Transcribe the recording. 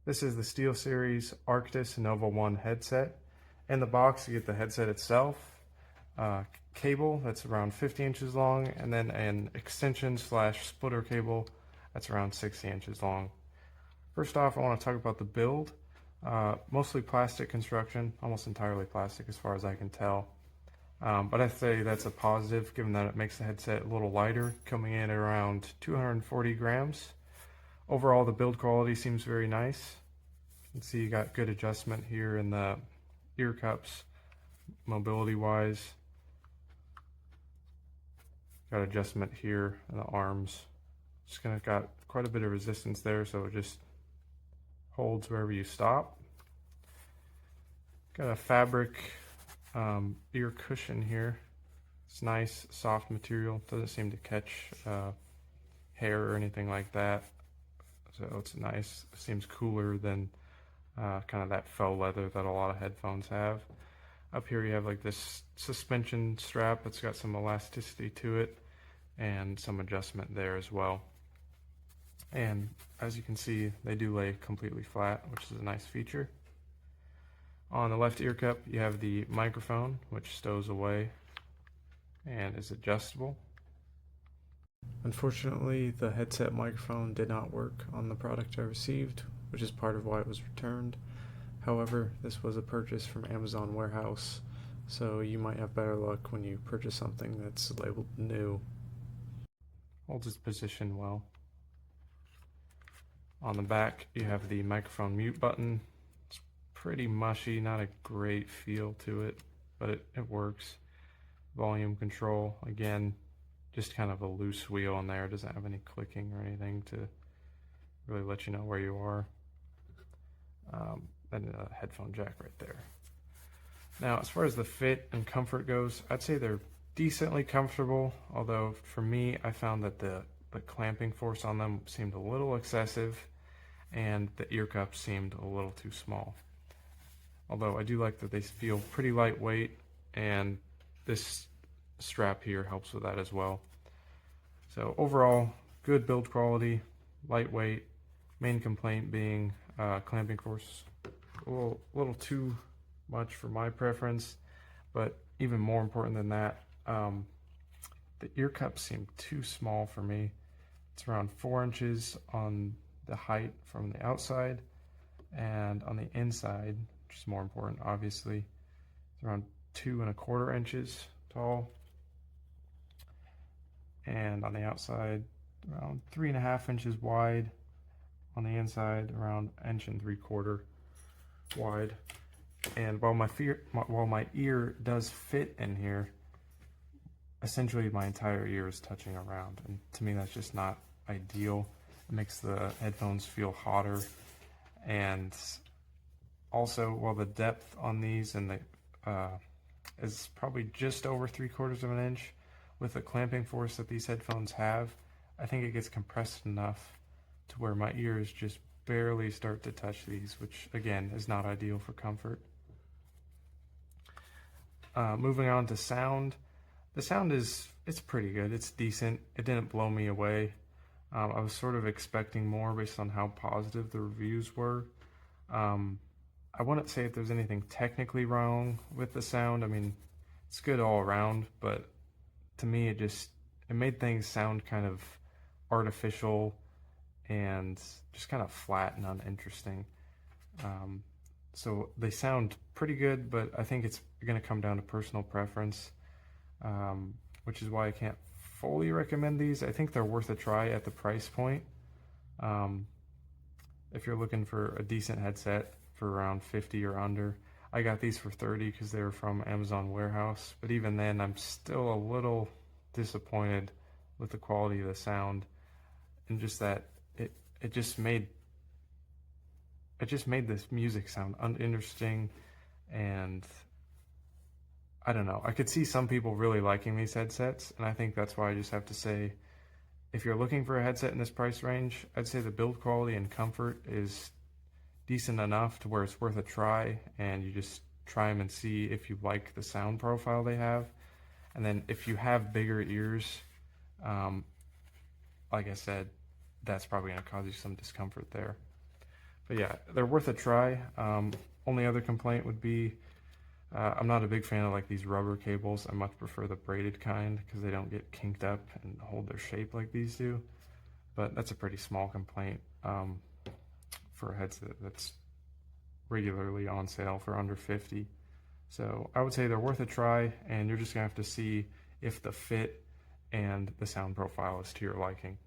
This is the SteelSeries Arctis Nova 1 headset. In the box, you get the headset itself, cable that's around 50 inches long, and then an extension slash splitter cable that's around 60 inches long. First off, I want to talk about the build. Mostly plastic construction, almost entirely plastic as far as I can tell. But I say that's a positive given that it makes the headset a little lighter, coming in at around 240 grams. Overall, the build quality seems very nice. You can see you got good adjustment here in the ear cups, mobility wise. Got adjustment here in the arms. Just gonna got quite a bit of resistance there, so it just holds wherever you stop. Got a fabric ear cushion here. It's nice, soft material. Doesn't seem to catch hair or anything like that. So it's nice. It seems cooler than kind of that faux leather that a lot of headphones have. Up here you have like this suspension strap that's got some elasticity to it and some adjustment there as well. And as you can see, they do lay completely flat, which is a nice feature. On the left ear cup, you have the microphone, which stows away and is adjustable. Unfortunately, the headset microphone did not work on the product I received, which is part of why it was returned. However, this was a purchase from Amazon warehouse, so you might have better luck when you purchase something that's labeled new. Holds its position well. On the back, you have the microphone mute button. It's pretty mushy, not a great feel to it, but it works. Volume control, again, just kind of a loose wheel on there. It doesn't have any clicking or anything to really let you know where you are. And a headphone jack right there. Now, as far as the fit and comfort goes, I'd say they're decently comfortable, although for me, I found that the clamping force on them seemed a little excessive, and the ear cups seemed a little too small. Although I do like that they feel pretty lightweight, and this strap here helps with that as well. So overall, good build quality, lightweight. Main complaint being clamping force, a little too much for my preference, but even more important than that, the ear cups seem too small for me. It's around 4 inches on the height from the outside, and on the inside, which is more important obviously, it's around 2¼ inches tall, and on the outside around 3½ inches wide, on the inside around 1¾ inch wide. And while my ear does fit in here, essentially my entire ear is touching around, and to me that's just not ideal. It makes the headphones feel hotter, and also while the depth on these and the is probably just over 3/4 inch, with the clamping force that these headphones have, I think it gets compressed enough to where my ears just barely start to touch these, which again is not ideal for comfort. Moving on to sound. The sound it's pretty good. It's decent. It didn't blow me away. I was sort of expecting more based on how positive the reviews were. I wouldn't say if there's anything technically wrong with the sound. I mean, it's good all around, but to me it made things sound kind of artificial and just kind of flat and uninteresting. So they sound pretty good, but I think it's going to come down to personal preference, which is why I can't fully recommend these. I think they're worth a try at the price point. If you're looking for a decent headset for around 50 or under, I got these for 30 because they were from Amazon warehouse, but even then I'm still a little disappointed with the quality of the sound, and just that it just made this music sound uninteresting, and I don't know. I could see some people really liking these headsets, and I think that's why I just have to say, if you're looking for a headset in this price range, I'd say the build quality and comfort is decent enough to where it's worth a try, and you just try them and see if you like the sound profile they have. And then if you have bigger ears, like I said, that's probably going to cause you some discomfort there. But yeah, they're worth a try. Only other complaint would be I'm not a big fan of like these rubber cables. I much prefer the braided kind because they don't get kinked up and hold their shape like these do. But that's a pretty small complaint for a headset that's regularly on sale for under 50. So I would say they're worth a try, and you're just gonna have to see if the fit and the sound profile is to your liking.